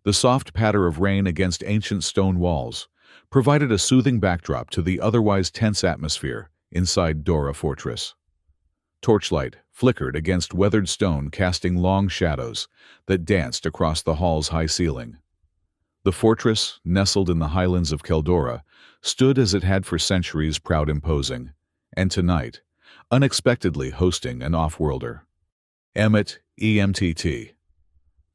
The soft patter of rain against ancient stone walls provided a soothing backdrop to the otherwise tense atmosphere inside Dora Fortress. Torchlight flickered against weathered stone, casting long shadows that danced across the hall's high ceiling. The fortress, nestled in the highlands of Keldora, stood as it had for centuries, proud, imposing, and tonight, unexpectedly hosting an off-worlder. Emmett, EMTT.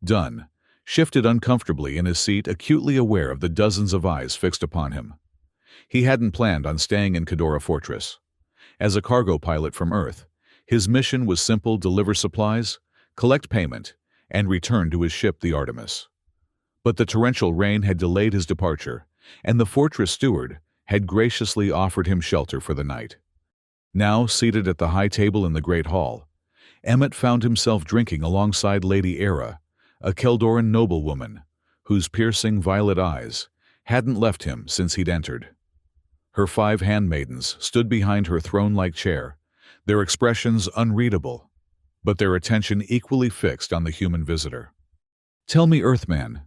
Dunn shifted uncomfortably in his seat, acutely aware of the dozens of eyes fixed upon him. He hadn't planned on staying in Kedora Fortress. As a cargo pilot from Earth, his mission was simple: deliver supplies, collect payment, and return to his ship, the Artemis. But the torrential rain had delayed his departure, and the fortress steward had graciously offered him shelter for the night. Now, seated at the high table in the Great Hall, Emmett found himself drinking alongside Lady Era, a Keldoran noblewoman whose piercing violet eyes hadn't left him since he'd entered. Her 5 handmaidens stood behind her throne-like chair, their expressions unreadable, but their attention equally fixed on the human visitor. "Tell me, Earthman,"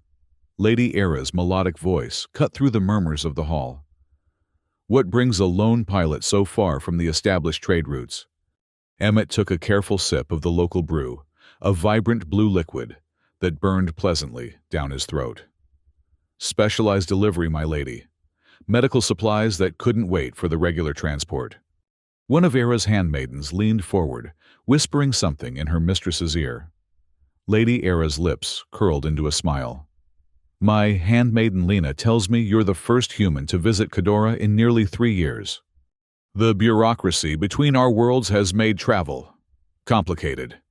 Lady Era's melodic voice cut through the murmurs of the hall. "What brings a lone pilot so far from the established trade routes?" Emmett took a careful sip of the local brew, a vibrant blue liquid that burned pleasantly down his throat. "Specialized delivery, my lady. Medical supplies that couldn't wait for the regular transport." One of Era's handmaidens leaned forward, whispering something in her mistress's ear. Lady Era's lips curled into a smile. "My handmaiden Lena tells me you're the first human to visit Kedora in nearly 3 years. The bureaucracy between our worlds has made travel complicated,"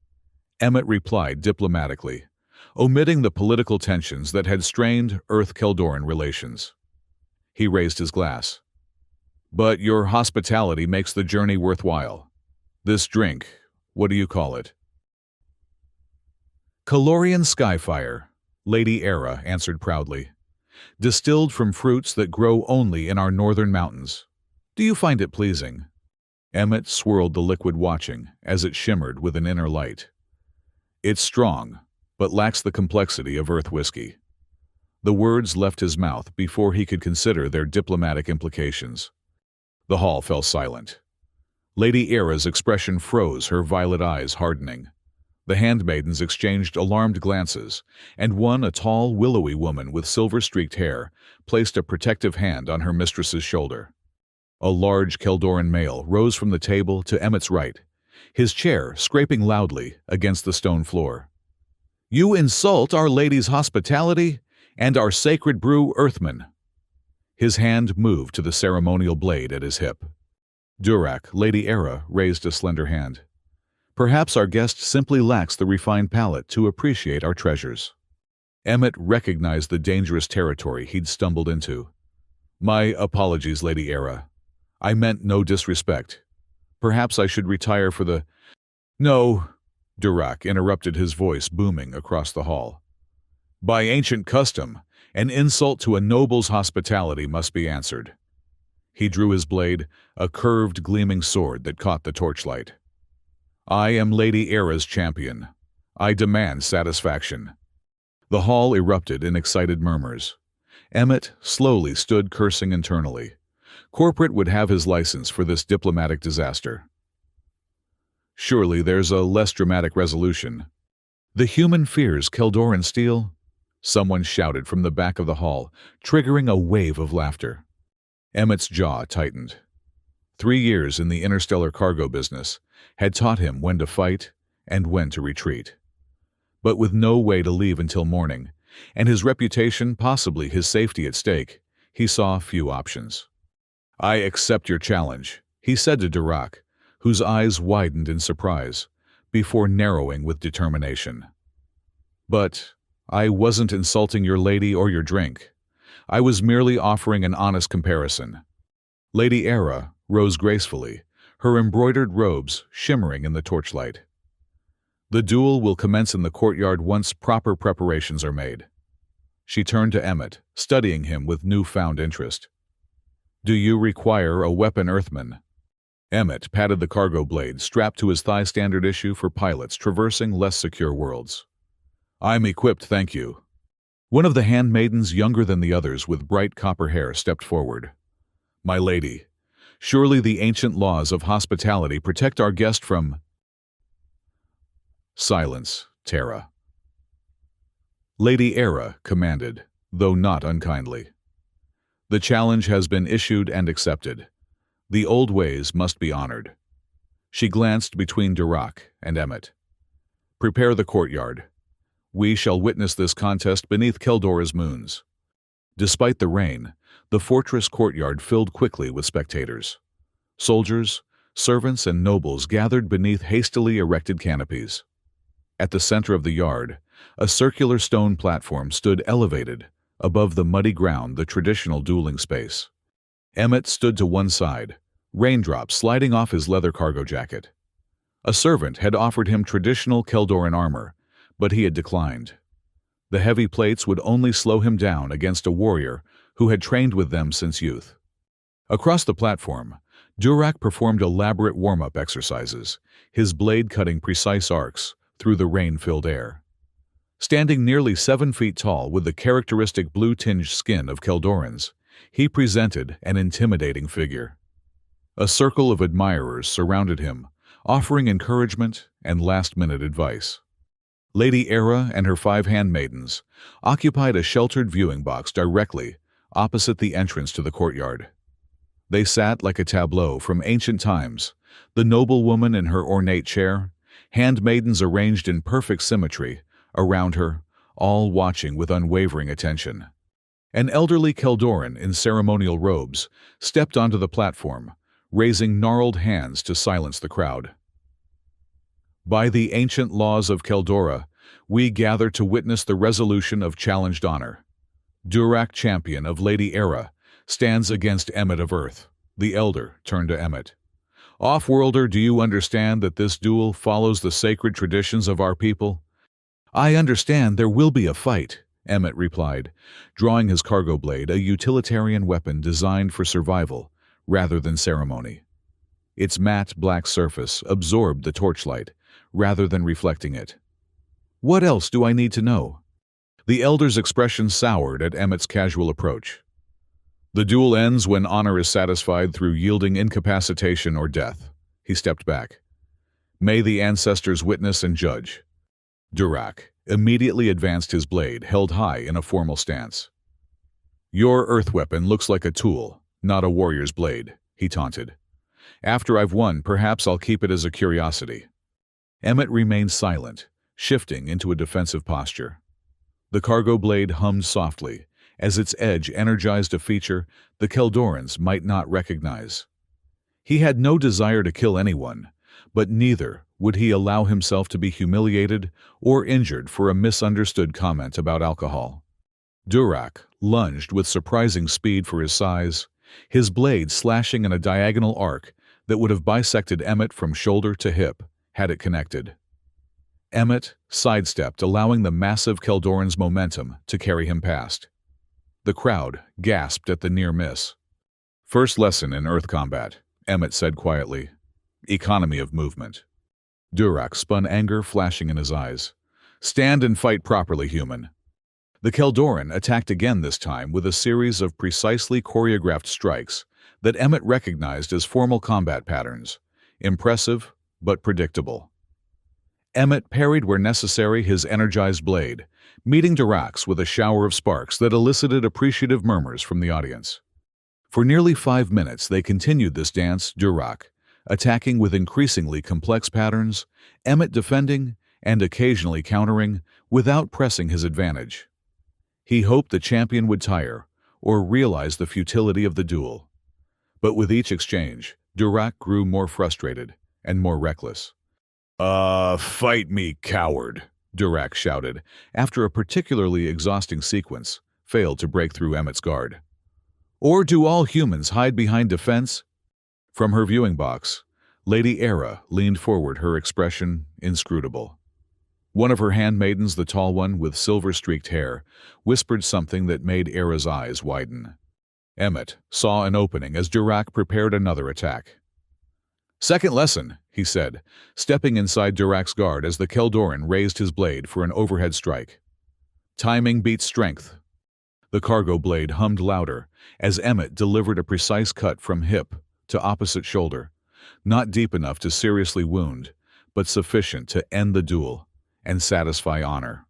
Emmett replied diplomatically, omitting the political tensions that had strained Earth-Keldoran relations. He raised his glass. "But your hospitality makes the journey worthwhile. This drink, what do you call it?" "Calorian Skyfire," Lady Era answered proudly. "Distilled from fruits that grow only in our northern mountains. Do you find it pleasing?" Emmett swirled the liquid, watching as it shimmered with an inner light. "It's strong, but lacks the complexity of Earth whiskey." The words left his mouth before he could consider their diplomatic implications. The hall fell silent. Lady Era's expression froze, her violet eyes hardening. The handmaidens exchanged alarmed glances, and one, a tall, willowy woman with silver-streaked hair, placed a protective hand on her mistress's shoulder. A large Keldoran male rose from the table to Emmett's right, his chair scraping loudly against the stone floor. "You insult Our Lady's hospitality and our sacred brew, Earthman." His hand moved to the ceremonial blade at his hip. Durak, Lady Era, raised a slender hand. "Perhaps our guest simply lacks the refined palate to appreciate our treasures." Emmett recognized the dangerous territory he'd stumbled into. "My apologies, Lady Era. I meant no disrespect. Perhaps I should retire for the—" "No," Durak interrupted, his voice booming across the hall. "By ancient custom, an insult to a noble's hospitality must be answered." He drew his blade, a curved, gleaming sword that caught the torchlight. "I am Lady Era's champion. I demand satisfaction." The hall erupted in excited murmurs. Emmett slowly stood, cursing internally. Corporate would have his license for this diplomatic disaster. "Surely there's a less dramatic resolution." "The human fears Keldoran steel?" Someone shouted from the back of the hall, triggering a wave of laughter. Emmett's jaw tightened. 3 years in the interstellar cargo business had taught him when to fight and when to retreat. But with no way to leave until morning, and his reputation, possibly his safety at stake, he saw few options. "I accept your challenge," he said to Durak, whose eyes widened in surprise, before narrowing with determination. "But I wasn't insulting your lady or your drink. I was merely offering an honest comparison." Lady Era rose gracefully, her embroidered robes shimmering in the torchlight. "The duel will commence in the courtyard once proper preparations are made." She turned to Emmett, studying him with newfound interest. "Do you require a weapon, Earthman?" Emmett patted the cargo blade strapped to his thigh, standard issue for pilots traversing less secure worlds. "I'm equipped, thank you." One of the handmaidens, younger than the others with bright copper hair, stepped forward. "My lady, surely the ancient laws of hospitality protect our guest from—" "Silence, Terra," Lady Era commanded, though not unkindly. "The challenge has been issued and accepted. The old ways must be honored." She glanced between Durak and Emmett. "Prepare the courtyard. We shall witness this contest beneath Keldora's moons." Despite the rain, the fortress courtyard filled quickly with spectators. Soldiers, servants, and nobles gathered beneath hastily erected canopies. At the center of the yard, a circular stone platform stood elevated above the muddy ground, the traditional dueling space. Emmett stood to one side, raindrops sliding off his leather cargo jacket. A servant had offered him traditional Keldoran armor, but he had declined. The heavy plates would only slow him down against a warrior who had trained with them since youth. Across the platform, Durak performed elaborate warm-up exercises, his blade cutting precise arcs through the rain-filled air. Standing nearly 7 feet tall with the characteristic blue-tinged skin of Keldorans, he presented an intimidating figure. A circle of admirers surrounded him, offering encouragement and last-minute advice. Lady Era and her 5 handmaidens occupied a sheltered viewing box directly opposite the entrance to the courtyard. They sat like a tableau from ancient times, the noblewoman in her ornate chair, handmaidens arranged in perfect symmetry around her, all watching with unwavering attention. An elderly Keldoran in ceremonial robes stepped onto the platform, raising gnarled hands to silence the crowd. "By the ancient laws of Keldora, we gather to witness the resolution of challenged honor. Durak, champion of Lady Era, stands against Emmett of Earth." The elder turned to Emmett. "Off-worlder, do you understand that this duel follows the sacred traditions of our people?" "I understand there will be a fight," Emmett replied, drawing his cargo blade, a utilitarian weapon designed for survival rather than ceremony. Its matte black surface absorbed the torchlight rather than reflecting it. "What else do I need to know?" The elder's expression soured at Emmett's casual approach. "The duel ends when honor is satisfied through yielding incapacitation or death." He stepped back. "May the ancestors witness and judge." Durak immediately advanced his blade, held high in a formal stance. "Your earth weapon looks like a tool, not a warrior's blade," he taunted. "After I've won, perhaps I'll keep it as a curiosity." Emmett remained silent, shifting into a defensive posture. The cargo blade hummed softly, as its edge energized a feature the Keldorans might not recognize. He had no desire to kill anyone, but neither would he allow himself to be humiliated or injured for a misunderstood comment about alcohol. Durak lunged with surprising speed for his size, his blade slashing in a diagonal arc that would have bisected Emmett from shoulder to hip had it connected. Emmett sidestepped, allowing the massive Keldoran's momentum to carry him past. The crowd gasped at the near miss. "First lesson in earth combat," Emmett said quietly. "Economy of movement." Durak spun, anger flashing in his eyes. "Stand and fight properly, human." The Keldoran attacked again, this time with a series of precisely choreographed strikes that Emmett recognized as formal combat patterns, impressive but predictable. Emmett parried where necessary, his energized blade, meeting Durak's with a shower of sparks that elicited appreciative murmurs from the audience. For nearly 5 minutes they continued this dance, Durak attacking with increasingly complex patterns, Emmett defending and occasionally countering without pressing his advantage. He hoped the champion would tire or realize the futility of the duel. But with each exchange, Durak grew more frustrated and more reckless. Fight me, coward," Durak shouted, after a particularly exhausting sequence failed to break through Emmett's guard. "Or do all humans hide behind defense?" From her viewing box, Lady Era leaned forward, her expression inscrutable. One of her handmaidens, the tall one with silver-streaked hair, whispered something that made Era's eyes widen. Emmett saw an opening as Durak prepared another attack. "Second lesson," he said, stepping inside Durak's guard as the Keldoran raised his blade for an overhead strike. Timing beats strength. The cargo blade hummed louder as Emmett delivered a precise cut from hip to opposite shoulder, not deep enough to seriously wound, but sufficient to end the duel and satisfy honor.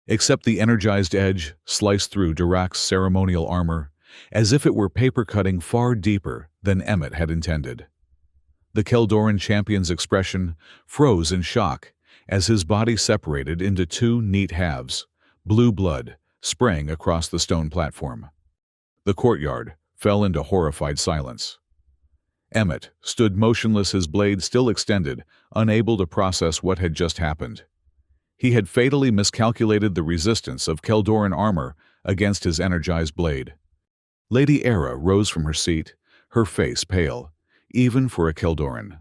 Except the energized edge sliced through Durak's ceremonial armor, as if it were paper cutting far deeper than Emmett had intended. The Keldoran champion's expression froze in shock as his body separated into two neat halves, blue blood spraying across the stone platform. The courtyard fell into horrified silence. Emmett stood motionless, his blade still extended, unable to process what had just happened. He had fatally miscalculated the resistance of Keldoran armor against his energized blade. Lady Era rose from her seat, her face pale, even for a Keldoran.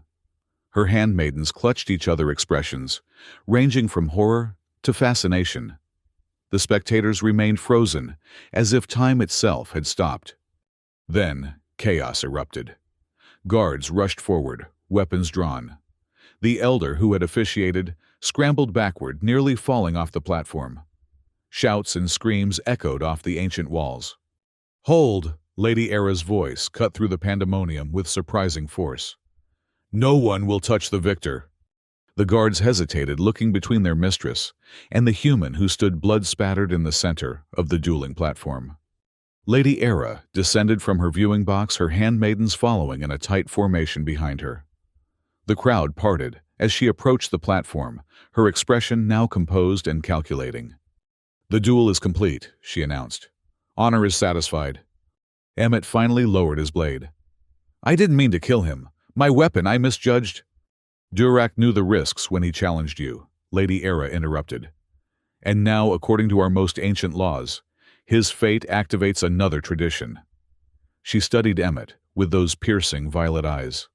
Her handmaidens clutched each other, expressions ranging from horror to fascination. The spectators remained frozen, as if time itself had stopped. Then chaos erupted. Guards rushed forward, weapons drawn. The elder who had officiated scrambled backward, nearly falling off the platform. Shouts and screams echoed off the ancient walls. "Hold!" Lady Era's voice cut through the pandemonium with surprising force. "No one will touch the victor." The guards hesitated, looking between their mistress and the human who stood blood-spattered in the center of the dueling platform. Lady Era descended from her viewing box, her handmaidens following in a tight formation behind her. The crowd parted as she approached the platform, her expression now composed and calculating. "The duel is complete," she announced. "Honor is satisfied." Emmett finally lowered his blade. "I didn't mean to kill him. My weapon, I misjudged." "Durak knew the risks when he challenged you," Lady Era interrupted. "And now, according to our most ancient laws, his fate activates another tradition." She studied Emmett with those piercing violet eyes.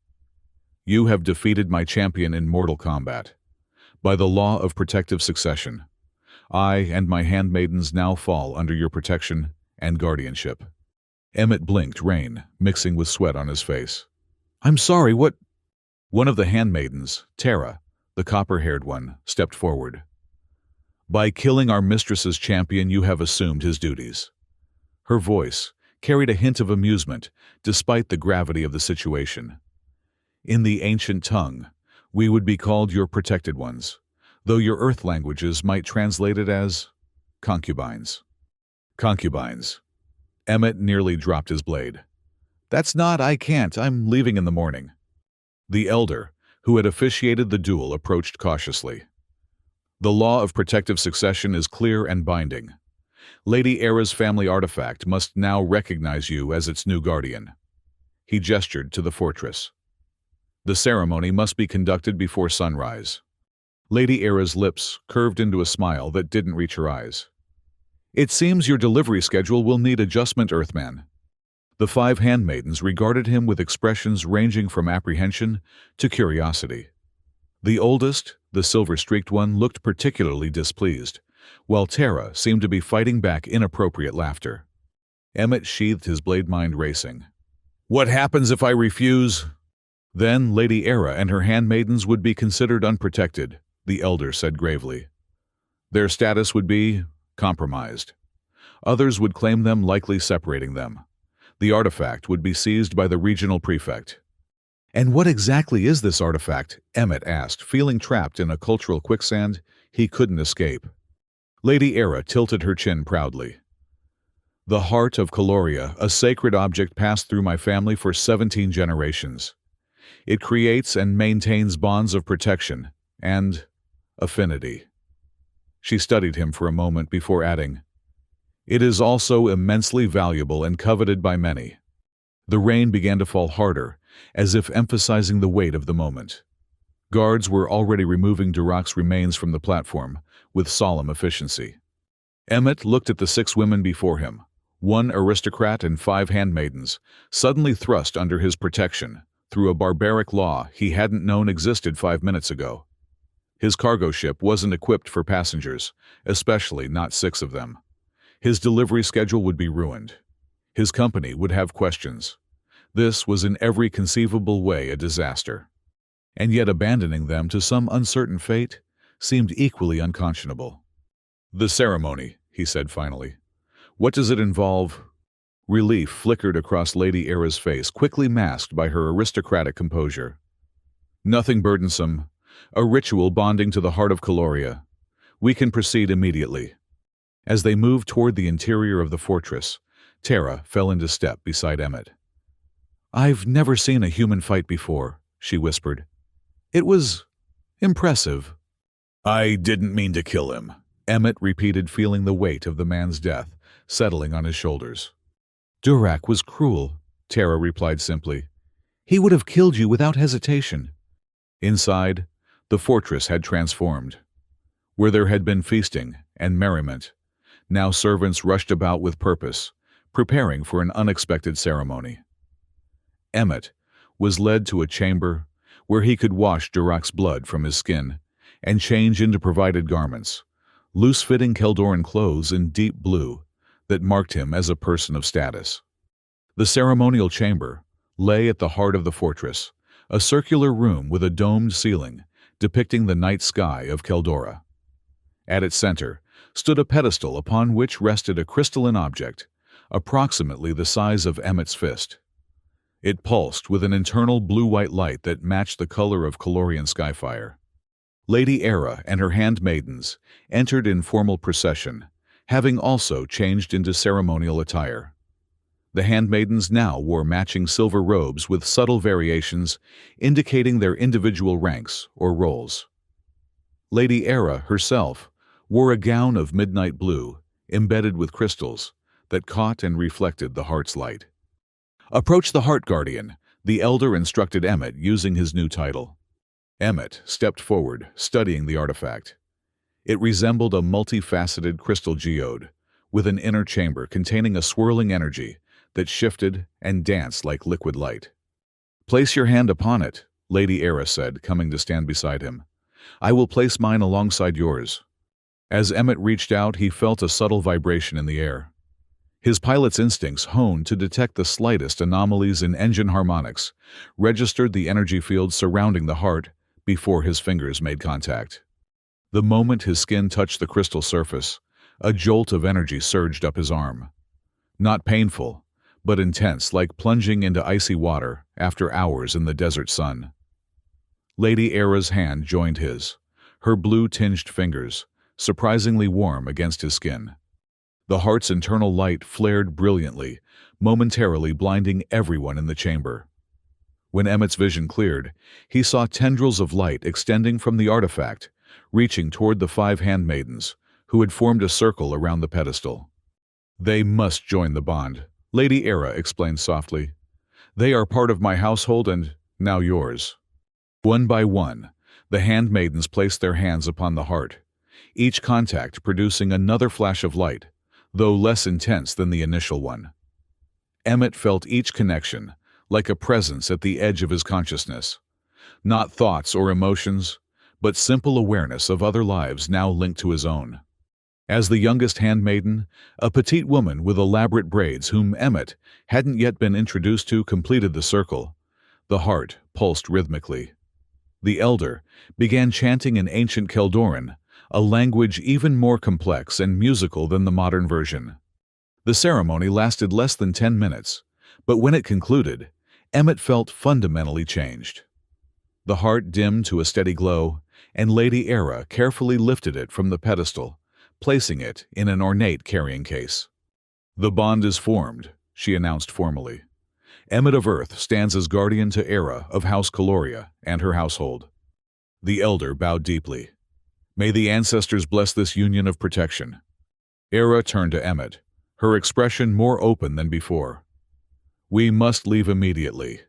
"You have defeated my champion in mortal combat. By the law of protective succession, I and my handmaidens now fall under your protection and guardianship." Emmett blinked, rain mixing with sweat on his face. "I'm sorry, what—" One of the handmaidens, Tara, the copper-haired one, stepped forward. "By killing our mistress's champion, you have assumed his duties." Her voice carried a hint of amusement, despite the gravity of the situation. "In the ancient tongue, we would be called your protected ones, though your earth languages might translate it as concubines." "Concubines." Emmett nearly dropped his blade. "That's not, I can't, I'm leaving in the morning." The elder, who had officiated the duel, approached cautiously. "The law of protective succession is clear and binding. Lady Era's family artifact must now recognize you as its new guardian." He gestured to the fortress. "The ceremony must be conducted before sunrise." Lady Era's lips curved into a smile that didn't reach her eyes. "It seems your delivery schedule will need adjustment, Earthman." The 5 handmaidens regarded him with expressions ranging from apprehension to curiosity. The oldest, the silver-streaked one, looked particularly displeased, while Tara seemed to be fighting back inappropriate laughter. Emmett sheathed his blade, mind racing. "What happens if I refuse?" "Then Lady Era and her handmaidens would be considered unprotected," the elder said gravely. "Their status would be compromised. Others would claim them, likely separating them. The artifact would be seized by the regional prefect." "And what exactly is this artifact?" Emmett asked, feeling trapped in a cultural quicksand he couldn't escape. Lady Era tilted her chin proudly. "The heart of Caloria, a sacred object passed through my family for 17 generations. It creates and maintains bonds of protection and affinity." She studied him for a moment before adding, "It is also immensely valuable and coveted by many." The rain began to fall harder, as if emphasizing the weight of the moment. Guards were already removing Durak's remains from the platform with solemn efficiency. Emmett looked at the 6 women before him, 1 aristocrat and 5 handmaidens, suddenly thrust under his protection through a barbaric law he hadn't known existed 5 minutes ago. His cargo ship wasn't equipped for passengers, especially not 6 of them. His delivery schedule would be ruined. His company would have questions. This was in every conceivable way a disaster. And yet abandoning them to some uncertain fate seemed equally unconscionable. "The ceremony," he said finally. What does it involve? Relief flickered across Lady Era's face, quickly masked by her aristocratic composure. Nothing burdensome. A ritual bonding to the heart of Caloria. We can proceed immediately. As they moved toward the interior of the fortress, Tara fell into step beside Emmett. I've never seen a human fight before, she whispered. It was impressive. I didn't mean to kill him, Emmett repeated, feeling the weight of the man's death settling on his shoulders. Durak was cruel, Tara replied simply. He would have killed you without hesitation. Inside, the fortress had transformed. Where there had been feasting and merriment, now servants rushed about with purpose, preparing for an unexpected ceremony. Emmett was led to a chamber where he could wash Durak's blood from his skin and change into provided garments, loose-fitting Keldoran clothes in deep blue that marked him as a person of status. The ceremonial chamber lay at the heart of the fortress, a circular room with a domed ceiling depicting the night sky of Keldora. At its center stood a pedestal upon which rested a crystalline object, approximately the size of Emmett's fist. It pulsed with an internal blue-white light that matched the color of Calorian skyfire. Lady Era and her handmaidens entered in formal procession, having also changed into ceremonial attire. The handmaidens now wore matching silver robes with subtle variations indicating their individual ranks or roles. Lady Era herself wore a gown of midnight blue, embedded with crystals, that caught and reflected the heart's light. Approach the Heart Guardian, the elder instructed Emmett using his new title. Emmett stepped forward, studying the artifact. It resembled a multifaceted crystal geode, with an inner chamber containing a swirling energy that shifted and danced like liquid light. Place your hand upon it, Lady Era said, coming to stand beside him. I will place mine alongside yours. As Emmett reached out, he felt a subtle vibration in the air. His pilot's instincts, honed to detect the slightest anomalies in engine harmonics, registered the energy field surrounding the heart before his fingers made contact. The moment his skin touched the crystal surface, a jolt of energy surged up his arm. Not painful, but intense, like plunging into icy water after hours in the desert sun. Lady Era's hand joined his, her blue-tinged fingers surprisingly warm against his skin. The heart's internal light flared brilliantly, momentarily blinding everyone in the chamber. When Emmett's vision cleared, he saw tendrils of light extending from the artifact, reaching toward the 5 handmaidens, who had formed a circle around the pedestal. They must join the bond, Lady Era explained softly. They are part of my household and now yours. One by one, the handmaidens placed their hands upon the heart, each contact producing another flash of light, though less intense than the initial one. Emmett felt each connection like a presence at the edge of his consciousness. Not thoughts or emotions, but simple awareness of other lives now linked to his own. As the youngest handmaiden, a petite woman with elaborate braids whom Emmett hadn't yet been introduced to completed the circle, the heart pulsed rhythmically. The elder began chanting in ancient Keldoran, a language even more complex and musical than the modern version. The ceremony lasted less than 10 minutes, but when it concluded, Emmett felt fundamentally changed. The heart dimmed to a steady glow, and Lady Era carefully lifted it from the pedestal, placing it in an ornate carrying case. The bond is formed, she announced formally. Emmett of Earth stands as guardian to Era of House Caloria and her household. The elder bowed deeply. May the ancestors bless this union of protection. Era turned to Emmett, her expression more open than before. We must leave immediately.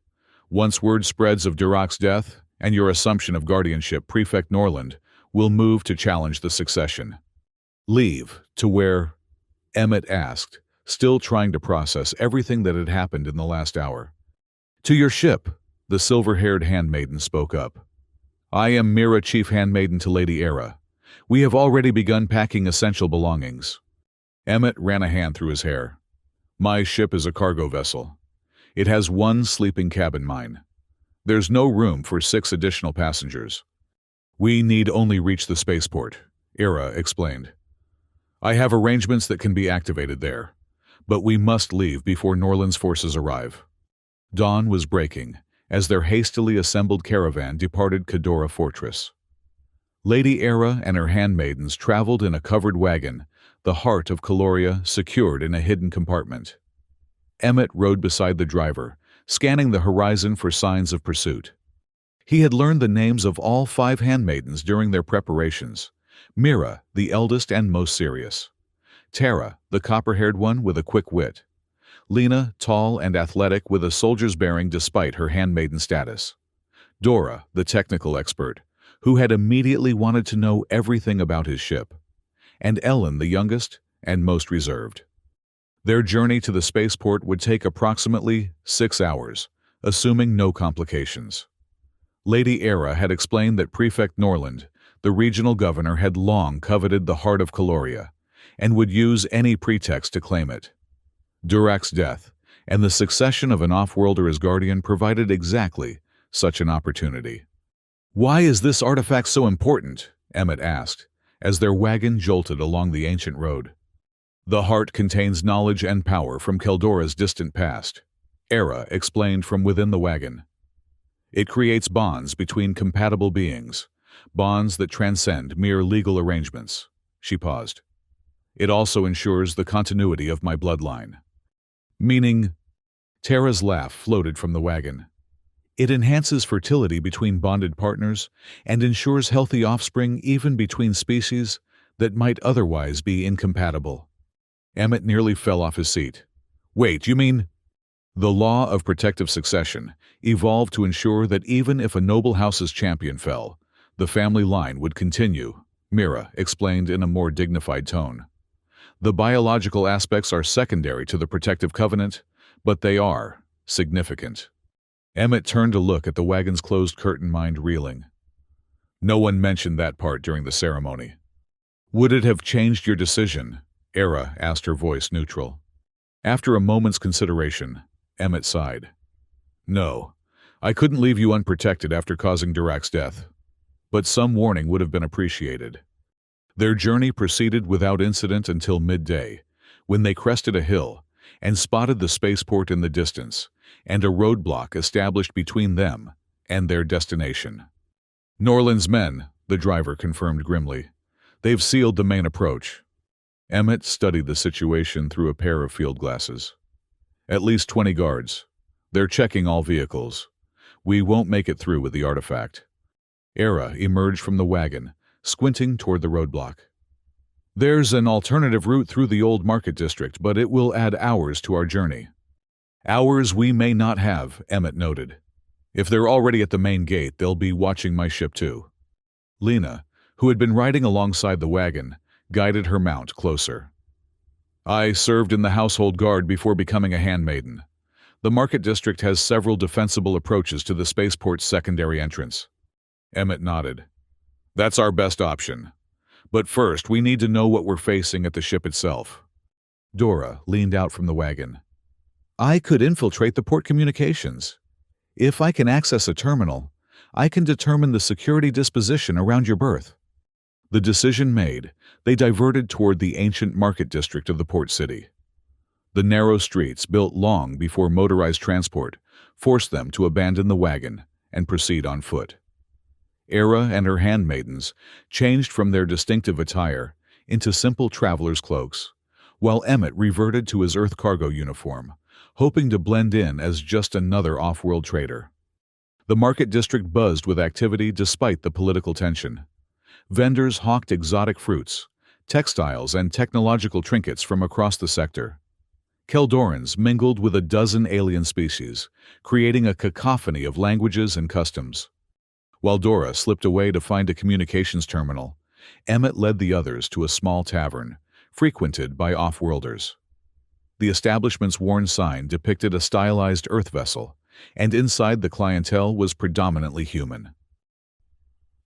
Once word spreads of Durak's death and your assumption of guardianship, Prefect Norland will move to challenge the succession. Leave to where? Emmett asked, still trying to process everything that had happened in the last hour. To your ship, the silver-haired handmaiden spoke up. I am Mira, chief handmaiden to Lady Era. We have already begun packing essential belongings. Emmett ran a hand through his hair. My ship is a cargo vessel. It has 1 sleeping cabin mine. There's no room for 6 additional passengers. We need only reach the spaceport, Era explained. I have arrangements that can be activated there, but we must leave before Norland's forces arrive. Dawn was breaking as their hastily assembled caravan departed Cadora Fortress. Lady Era and her handmaidens traveled in a covered wagon, the heart of Caloria secured in a hidden compartment. Emmett rode beside the driver, scanning the horizon for signs of pursuit. He had learned the names of all 5 handmaidens during their preparations. Mira, the eldest and most serious. Tara, the copper-haired one with a quick wit. Lena, tall and athletic with a soldier's bearing despite her handmaiden status. Dora, the technical expert, who had immediately wanted to know everything about his ship. And Ellen, the youngest and most reserved. Their journey to the spaceport would take approximately 6 hours, assuming no complications. Lady Era had explained that Prefect Norland, the regional governor, had long coveted the heart of Caloria and would use any pretext to claim it. Durac's death and the succession of an off-worlder as guardian provided exactly such an opportunity. "Why is this artifact so important?" Emmett asked, as their wagon jolted along the ancient road. "The heart contains knowledge and power from Keldora's distant past," Era explained from within the wagon. "It creates bonds between compatible beings, bonds that transcend mere legal arrangements." She paused. "It also ensures the continuity of my bloodline." "Meaning?" Tara's laugh floated from the wagon. "It enhances fertility between bonded partners and ensures healthy offspring even between species that might otherwise be incompatible." Emmett nearly fell off his seat. "Wait, you mean—" "The law of protective succession evolved to ensure that even if a noble house's champion fell, the family line would continue," Mira explained in a more dignified tone. "The biological aspects are secondary to the protective covenant, but they are significant." Emmett turned to look at the wagon's closed curtain, mind reeling. "No one mentioned that part during the ceremony." "Would it have changed your decision?" Era asked, her voice neutral. After a moment's consideration, Emmett sighed. "No, I couldn't leave you unprotected after causing Durac's death. But some warning would have been appreciated." Their journey proceeded without incident until midday, when they crested a hill and spotted the spaceport in the distance, and a roadblock established between them and their destination. "Norland's men," the driver confirmed grimly. "They've sealed the main approach." Emmett studied the situation through a pair of field glasses. "At least 20 guards. They're checking all vehicles. We won't make it through with the artifact." Era emerged from the wagon, squinting toward the roadblock. "There's an alternative route through the old market district, but it will add hours to our journey." "Hours we may not have," Emmett noted. "If they're already at the main gate, they'll be watching my ship too." Lena, who had been riding alongside the wagon, guided her mount closer. "I served in the household guard before becoming a handmaiden. The market district has several defensible approaches to the spaceport's secondary entrance." Emmett nodded. "That's our best option. But first, we need to know what we're facing at the ship itself." Dora leaned out from the wagon. "I could infiltrate the port communications. If I can access a terminal, I can determine the security disposition around your berth." The decision made, they diverted toward the ancient market district of the port city. The narrow streets, built long before motorized transport, forced them to abandon the wagon and proceed on foot. Era and her handmaidens changed from their distinctive attire into simple traveler's cloaks, while Emmett reverted to his Earth cargo uniform, hoping to blend in as just another off-world trader. The market district buzzed with activity despite the political tension. Vendors hawked exotic fruits, textiles, and technological trinkets from across the sector. Keldorans mingled with a dozen alien species, creating a cacophony of languages and customs. While Dora slipped away to find a communications terminal, Emmett led the others to a small tavern, frequented by off-worlders. The establishment's worn sign depicted a stylized Earth vessel, and inside the clientele was predominantly human.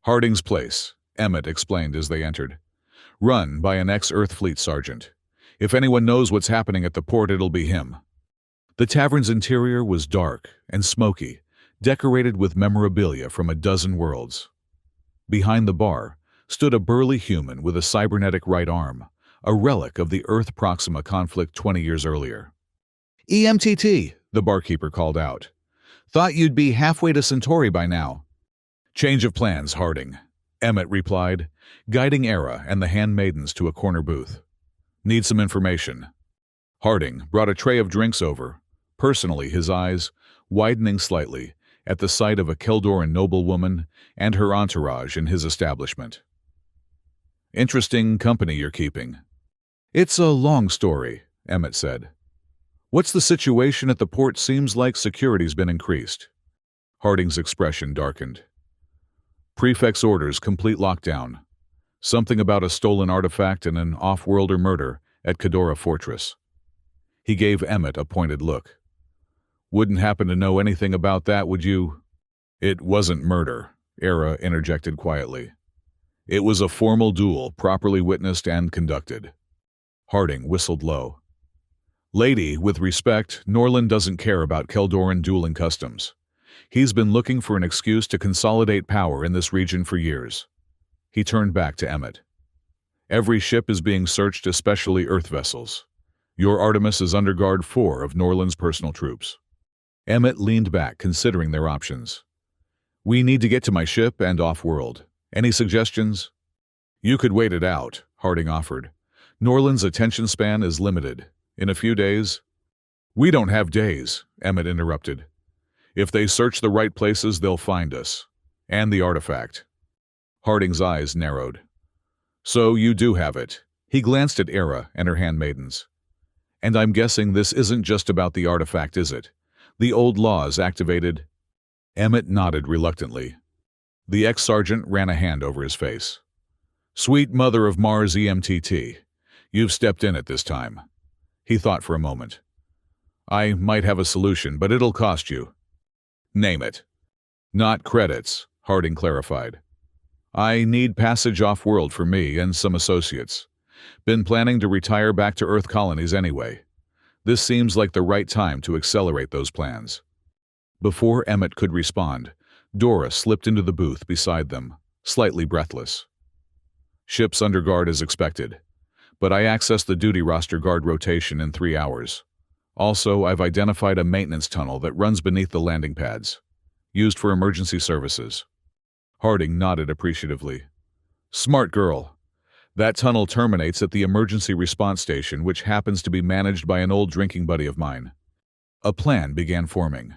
"Harding's Place," Emmett explained as they entered. "Run by an ex-Earth Fleet sergeant. If anyone knows what's happening at the port, it'll be him." The tavern's interior was dark and smoky, decorated with memorabilia from a dozen worlds. Behind the bar stood a burly human with a cybernetic right arm, a relic of the Earth-Proxima conflict 20 years earlier. "EMTT," the barkeeper called out. "Thought you'd be halfway to Centauri by now." "Change of plans, Harding," Emmett replied, guiding Era and the handmaidens to a corner booth. "Need some information." Harding brought a tray of drinks over, personally his eyes widening slightly at the sight of a Keldoran noblewoman and her entourage in his establishment. "Interesting company you're keeping." "It's a long story," Emmett said. "What's the situation at the port? Seems like security's been increased." Harding's expression darkened. "Prefect's orders, complete lockdown. Something about a stolen artifact and an off-worlder murder at Kedora Fortress." He gave Emmett a pointed look. "Wouldn't happen to know anything about that, would you?" "It wasn't murder," Era interjected quietly. "It was a formal duel, properly witnessed and conducted." Harding whistled low. "Lady, with respect, Norland doesn't care about Keldoran dueling customs. He's been looking for an excuse to consolidate power in this region for years." He turned back to Emmett. "Every ship is being searched, especially Earth vessels. Your Artemis is under guard 4 of Norland's personal troops." Emmett leaned back, considering their options. "We need to get to my ship and off-world. Any suggestions?" "You could wait it out," Harding offered. "Norland's attention span is limited. In a few days—" "We don't have days," Emmett interrupted. "If they search the right places, they'll find us. And the artifact." Harding's eyes narrowed. "So you do have it." He glanced at Era and her handmaidens. "And I'm guessing this isn't just about the artifact, is it? The old laws activated—" Emmett nodded reluctantly. The ex-sergeant ran a hand over his face. "Sweet mother of Mars EMTT, you've stepped in at this time." He thought for a moment. "I might have a solution, but it'll cost you." "Name it." "Not credits," Harding clarified. "I need passage off-world for me and some associates. Been planning to retire back to Earth colonies anyway. This seems like the right time to accelerate those plans." Before Emmett could respond, Dora slipped into the booth beside them, slightly breathless. "Ship's under guard as expected, but I accessed the duty roster guard rotation in 3 hours. Also, I've identified a maintenance tunnel that runs beneath the landing pads, used for emergency services." Harding nodded appreciatively. "Smart girl. That tunnel terminates at the emergency response station, which happens to be managed by an old drinking buddy of mine." A plan began forming.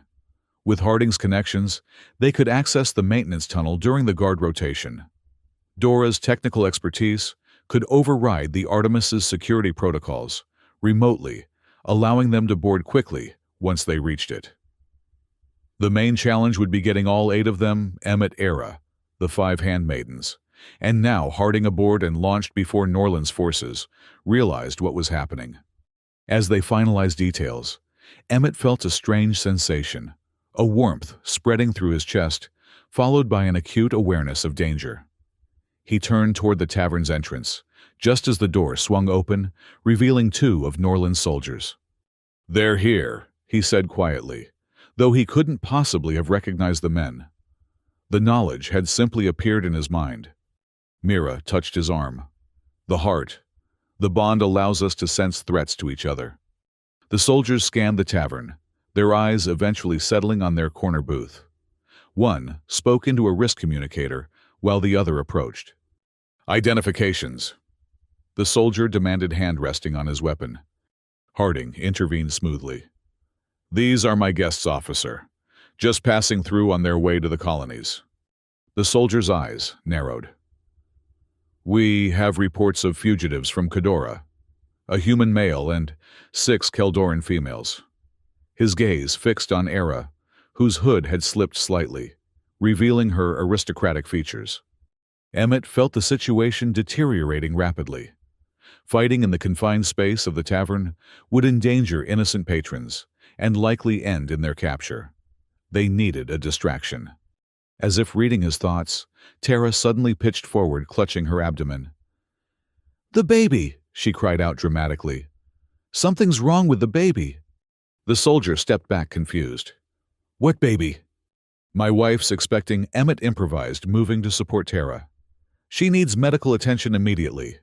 With Harding's connections, they could access the maintenance tunnel during the guard rotation. Dora's technical expertise could override the Artemis's security protocols remotely, allowing them to board quickly once they reached it. The main challenge would be getting all 8 of them, Emmett, Era, the 5 handmaidens, and now Harding aboard and launched before Norland's forces realized what was happening. As they finalized details, Emmett felt a strange sensation, a warmth spreading through his chest, followed by an acute awareness of danger. He turned toward the tavern's entrance, just as the door swung open, revealing 2 of Norland's soldiers. "They're here," he said quietly, though he couldn't possibly have recognized the men. The knowledge had simply appeared in his mind. Mira touched his arm. "The heart. The bond allows us to sense threats to each other." The soldiers scanned the tavern, their eyes eventually settling on their corner booth. One spoke into a wrist communicator while the other approached. "Identifications." The soldier demanded hand resting on his weapon. Harding intervened smoothly. "These are my guests, officer. Just passing through on their way to the colonies." The soldier's eyes narrowed. "We have reports of fugitives from Kedora, a human male and 6 Keldoran females." His gaze fixed on Era, whose hood had slipped slightly, revealing her aristocratic features. Emmett felt the situation deteriorating rapidly. Fighting in the confined space of the tavern would endanger innocent patrons and likely end in their capture. They needed a distraction. As if reading his thoughts, Tara suddenly pitched forward, clutching her abdomen. "The baby!" she cried out dramatically. "Something's wrong with the baby!" The soldier stepped back confused. "What baby?" "My wife's expecting," Emmett improvised, moving to support Tara. "She needs medical attention immediately."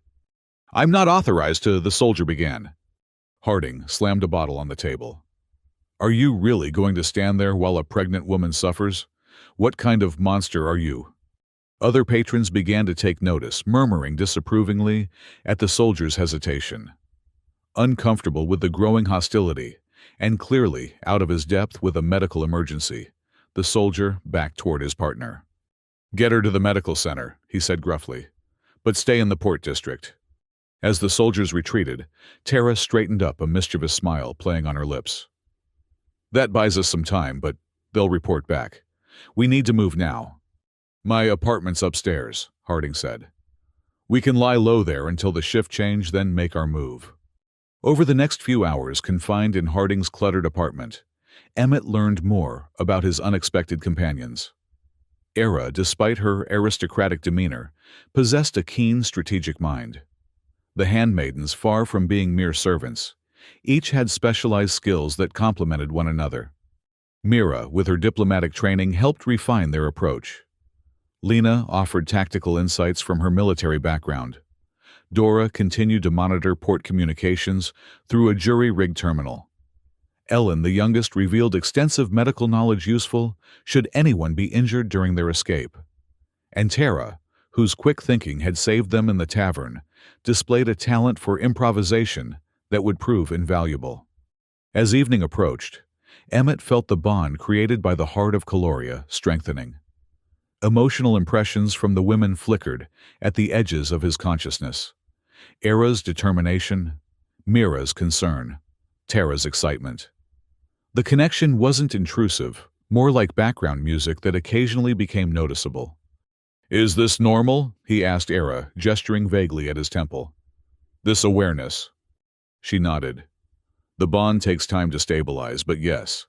I'm not authorized to, the soldier began. Harding slammed a bottle on the table. Are you really going to stand there while a pregnant woman suffers? What kind of monster are you? Other patrons began to take notice, murmuring disapprovingly at the soldier's hesitation. Uncomfortable with the growing hostility, and clearly out of his depth with a medical emergency, the soldier backed toward his partner. Get her to the medical center, he said gruffly, but stay in the port district. As the soldiers retreated, Tara straightened up, a mischievous smile playing on her lips. That buys us some time, but they'll report back. We need to move now. My apartment's upstairs, Harding said. We can lie low there until the shift change, then make our move. Over the next few hours, confined in Harding's cluttered apartment, Emmett learned more about his unexpected companions. Era, despite her aristocratic demeanor, possessed a keen strategic mind. The handmaidens, far from being mere servants, each had specialized skills that complemented one another. Mira, with her diplomatic training, helped refine their approach. Lena offered tactical insights from her military background. Dora continued to monitor port communications through a jury-rigged terminal. Ellen, the youngest, revealed extensive medical knowledge useful should anyone be injured during their escape. And Tara, whose quick thinking had saved them in the tavern, displayed a talent for improvisation that would prove invaluable. As evening approached, Emmett felt the bond created by the heart of Caloria strengthening. Emotional impressions from the women flickered at the edges of his consciousness. Era's determination, Mira's concern, Tara's excitement. The connection wasn't intrusive, more like background music that occasionally became noticeable. Is this normal? He asked Era, gesturing vaguely at his temple. This awareness. She nodded. The bond takes time to stabilize, but yes,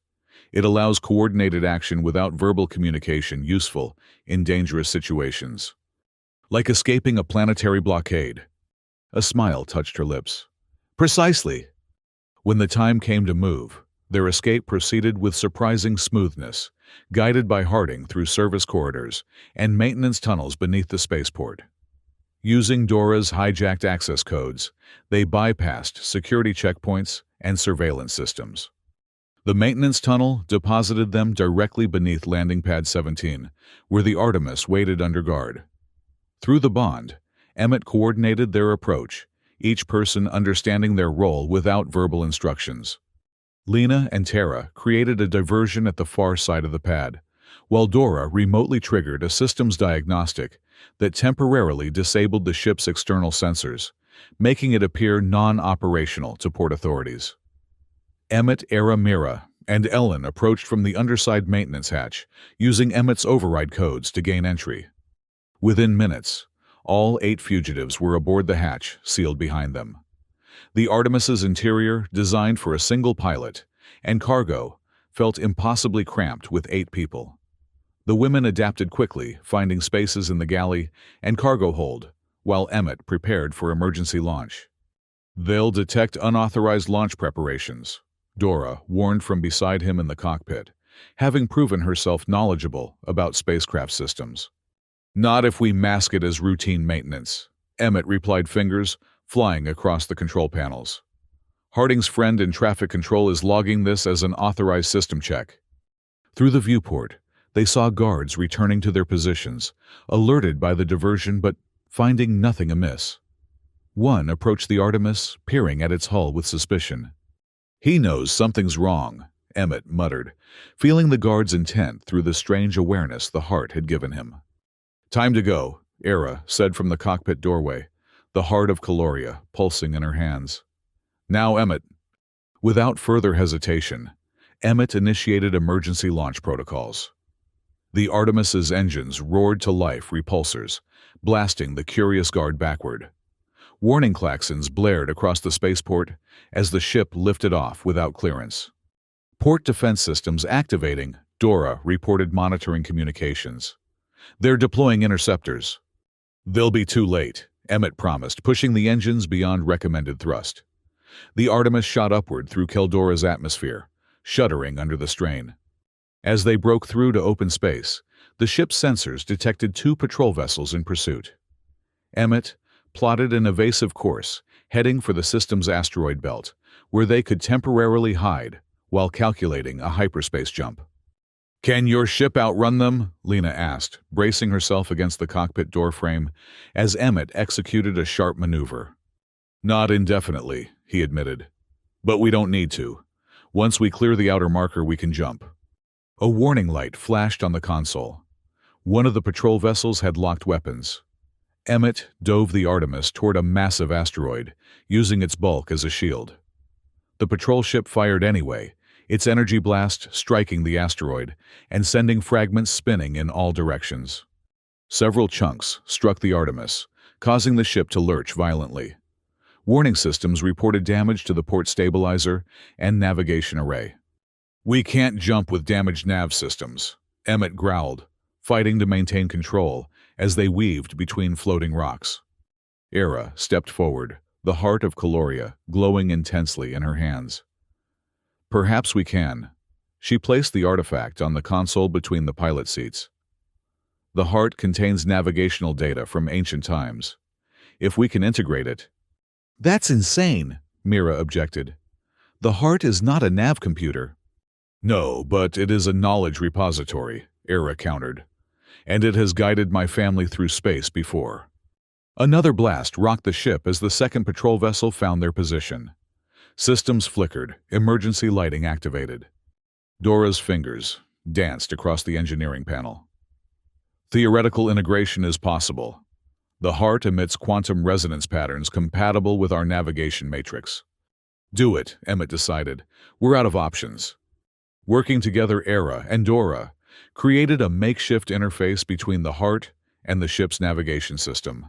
it allows coordinated action without verbal communication, useful in dangerous situations. Like escaping a planetary blockade. A smile touched her lips. Precisely. When the time came to move, their escape proceeded with surprising smoothness, guided by Harding through service corridors and maintenance tunnels beneath the spaceport. Using Dora's hijacked access codes, they bypassed security checkpoints and surveillance systems. The maintenance tunnel deposited them directly beneath Landing Pad 17, where the Artemis waited under guard. Through the bond, Emmett coordinated their approach, each person understanding their role without verbal instructions. Lena and Tara created a diversion at the far side of the pad, while Dora remotely triggered a systems diagnostic that temporarily disabled the ship's external sensors, making it appear non-operational to port authorities. Emmett, Era, Mira, and Ellen approached from the underside maintenance hatch, using Emmett's override codes to gain entry. Within minutes, all 8 fugitives were aboard the hatch, sealed behind them. The Artemis's interior, designed for a single pilot, and cargo, felt impossibly cramped with 8 people. The women adapted quickly, finding spaces in the galley and cargo hold, while Emmett prepared for emergency launch. They'll detect unauthorized launch preparations, Dora warned from beside him in the cockpit, having proven herself knowledgeable about spacecraft systems. Not if we mask it as routine maintenance, Emmett replied, fingers flying across the control panels. Harding's friend in traffic control is logging this as an authorized system check. Through the viewport, they saw guards returning to their positions, alerted by the diversion but finding nothing amiss. One approached the Artemis, peering at its hull with suspicion. He knows something's wrong, Emmett muttered, feeling the guard's intent through the strange awareness the heart had given him. Time to go, Era said from the cockpit doorway, the heart of Caloria pulsing in her hands. Now, Emmett. Without further hesitation, Emmett initiated emergency launch protocols. The Artemis's engines roared to life repulsors, blasting the curious guard backward. Warning klaxons blared across the spaceport as the ship lifted off without clearance. Port defense systems activating, Dora reported, monitoring communications. They're deploying interceptors. They'll be too late, Emmett promised, pushing the engines beyond recommended thrust. The Artemis shot upward through Keldora's atmosphere, shuddering under the strain. As they broke through to open space, the ship's sensors detected 2 patrol vessels in pursuit. Emmett, plotted an evasive course, heading for the system's asteroid belt, where they could temporarily hide while calculating a hyperspace jump. "Can your ship outrun them?" Lena asked, bracing herself against the cockpit doorframe as Emmett executed a sharp maneuver. "Not indefinitely," he admitted. "But we don't need to. Once we clear the outer marker, we can jump." A warning light flashed on the console. One of the patrol vessels had locked weapons. Emmett dove the Artemis toward a massive asteroid, using its bulk as a shield. The patrol ship fired anyway, its energy blast striking the asteroid and sending fragments spinning in all directions. Several chunks struck the Artemis, causing the ship to lurch violently. Warning systems reported damage to the port stabilizer and navigation array. "We can't jump with damaged nav systems," Emmett growled, fighting to maintain control as they weaved between floating rocks. Era stepped forward, the heart of Caloria glowing intensely in her hands. "Perhaps we can." She placed the artifact on the console between the pilot seats. "The heart contains navigational data from ancient times. If we can integrate it—" "That's insane," Mira objected. "The heart is not a nav computer." "No, but it is a knowledge repository," Era countered. "And it has guided my family through space before." Another blast rocked the ship as the second patrol vessel found their position. Systems flickered, emergency lighting activated. Dora's fingers danced across the engineering panel. "Theoretical integration is possible. The heart emits quantum resonance patterns compatible with our navigation matrix." "Do it," Emmett decided. "We're out of options." Working together, Era and Dora created a makeshift interface between the heart and the ship's navigation system.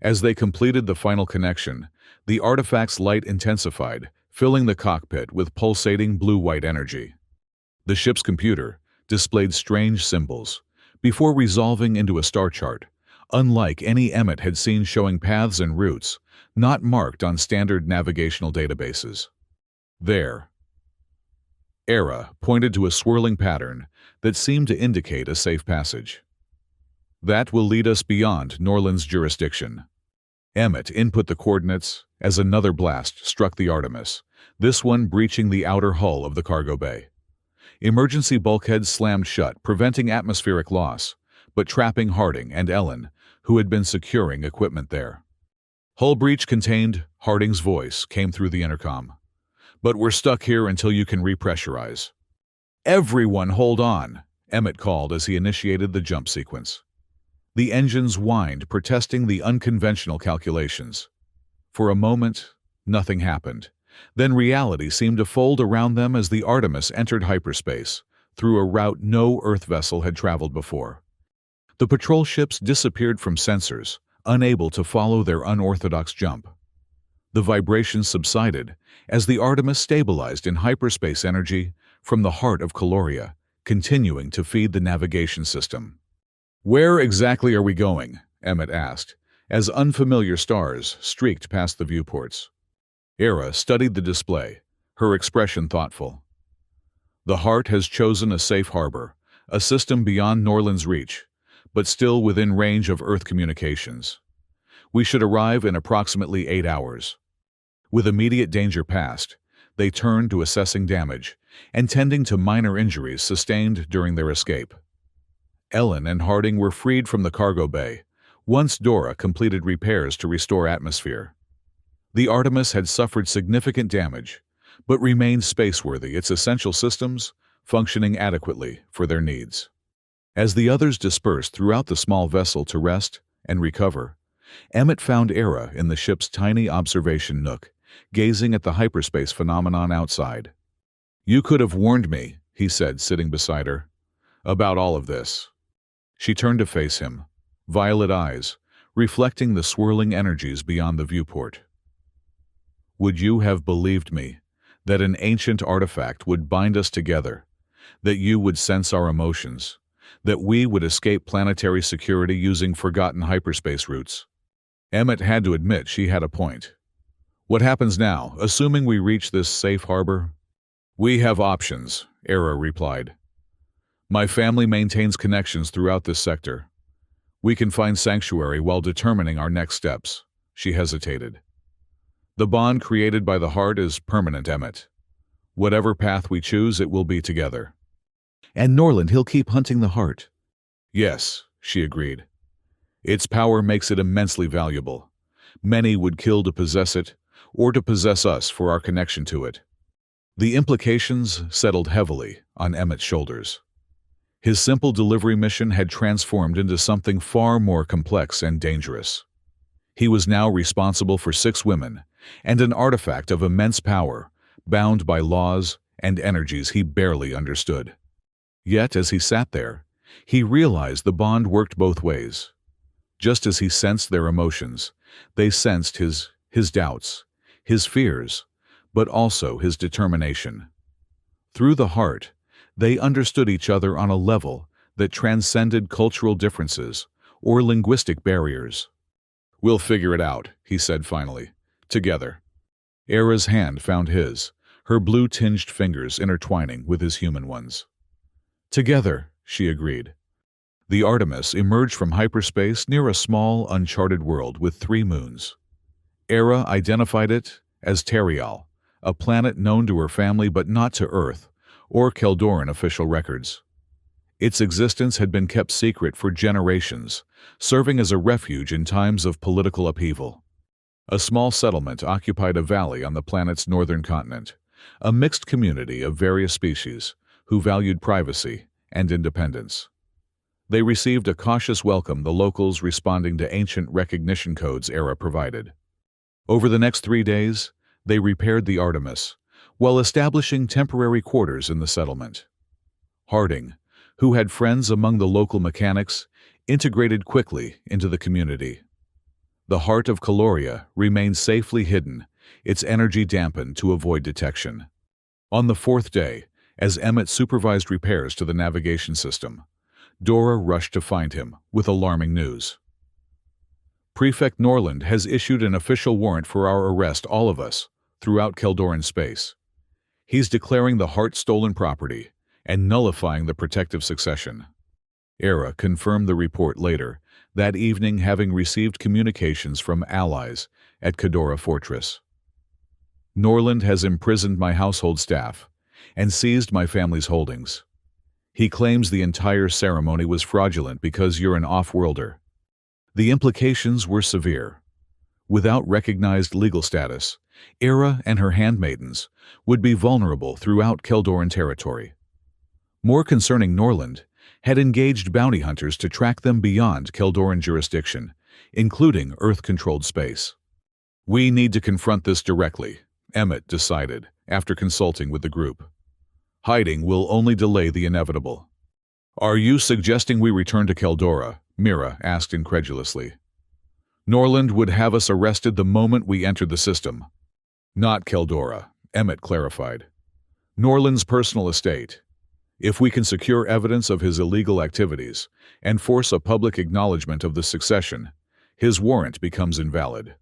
As they completed the final connection, the artifact's light intensified, filling the cockpit with pulsating blue-white energy. The ship's computer displayed strange symbols, before resolving into a star chart, unlike any Emmett had seen, showing paths and routes not marked on standard navigational databases. There, Era pointed to a swirling pattern that seemed to indicate a safe passage. "That will lead us beyond Norland's jurisdiction." Emmett input the coordinates as another blast struck the Artemis, this one breaching the outer hull of the cargo bay. Emergency bulkheads slammed shut, preventing atmospheric loss, but trapping Harding and Ellen, who had been securing equipment there. "Hull breach contained," Harding's voice came through the intercom. "But we're stuck here until you can repressurize." "Everyone hold on," Emmett called as he initiated the jump sequence. The engines whined, protesting the unconventional calculations. For a moment, nothing happened. Then reality seemed to fold around them as the Artemis entered hyperspace, through a route no Earth vessel had traveled before. The patrol ships disappeared from sensors, unable to follow their unorthodox jump. The vibrations subsided as the Artemis stabilized in hyperspace energy from the heart of Caloria, continuing to feed the navigation system. "Where exactly are we going?" Emmett asked, as unfamiliar stars streaked past the viewports. Era studied the display, her expression thoughtful. "The heart has chosen a safe harbor, a system beyond Norland's reach, but still within range of Earth communications. We should arrive in approximately 8 hours." With immediate danger past, they turned to assessing damage and tending to minor injuries sustained during their escape. Ellen and Harding were freed from the cargo bay, once Dora completed repairs to restore atmosphere. The Artemis had suffered significant damage, but remained spaceworthy, its essential systems functioning adequately for their needs. As the others dispersed throughout the small vessel to rest and recover, Emmett found Era in the ship's tiny observation nook, gazing at the hyperspace phenomenon outside. "You could have warned me," he said, sitting beside her, "about all of this." She turned to face him, violet eyes, reflecting the swirling energies beyond the viewport. "Would you have believed me, that an ancient artifact would bind us together, that you would sense our emotions, that we would escape planetary security using forgotten hyperspace routes?" Emmett had to admit she had a point. "What happens now, assuming we reach this safe harbor?" "We have options," Era replied. "My family maintains connections throughout this sector. We can find sanctuary while determining our next steps. She hesitated. The bond created by the heart is permanent, Emmett. Whatever path we choose, it will be together. And Norland, he'll keep hunting the heart. Yes, she agreed. Its power makes it immensely valuable. Many would kill to possess it, or to possess us for our connection to it. The implications settled heavily on Emmett's shoulders. His simple delivery mission had transformed into something far more complex and dangerous. He was now responsible for 6 women, and an artifact of immense power, bound by laws and energies he barely understood. Yet, as he sat there, he realized the bond worked both ways. Just as he sensed their emotions, they sensed his doubts, his fears, but also his determination. Through the heart, they understood each other on a level that transcended cultural differences or linguistic barriers. We'll figure it out, he said finally. Together. Era's hand found his, her blue-tinged fingers intertwining with his human ones. Together, she agreed. The Artemis emerged from hyperspace near a small, uncharted world with 3 moons. Era identified it as Terial, a planet known to her family but not to Earth, or Keldoran official records. Its existence had been kept secret for generations, serving as a refuge in times of political upheaval. A small settlement occupied a valley on the planet's northern continent, a mixed community of various species who valued privacy and independence. They received a cautious welcome, the locals responding to ancient recognition codes Era provided. Over the next 3 days, they repaired the Artemis, while establishing temporary quarters in the settlement. Harding, who had friends among the local mechanics, integrated quickly into the community. The heart of Caloria remained safely hidden, its energy dampened to avoid detection. On the 4th day, as Emmett supervised repairs to the navigation system, Dora rushed to find him with alarming news. Prefect Norland has issued an official warrant for our arrest, all of us, throughout Keldoran space. He's declaring the heart stolen property and nullifying the protective succession. Era confirmed the report later, that evening having received communications from allies at Kedora Fortress. Norland has imprisoned my household staff and seized my family's holdings. He claims the entire ceremony was fraudulent because you're an off-worlder. The implications were severe. Without recognized legal status, Era and her handmaidens would be vulnerable throughout Keldoran territory. More concerning, Norland had engaged bounty hunters to track them beyond Keldoran jurisdiction, including Earth-controlled space. We need to confront this directly, Emmett decided, after consulting with the group. Hiding will only delay the inevitable. Are you suggesting we return to Keldora? Mira asked incredulously. Norland would have us arrested the moment we entered the system. Not Keldora, Emmett clarified. Norland's personal estate. If we can secure evidence of his illegal activities and force a public acknowledgement of the succession, his warrant becomes invalid.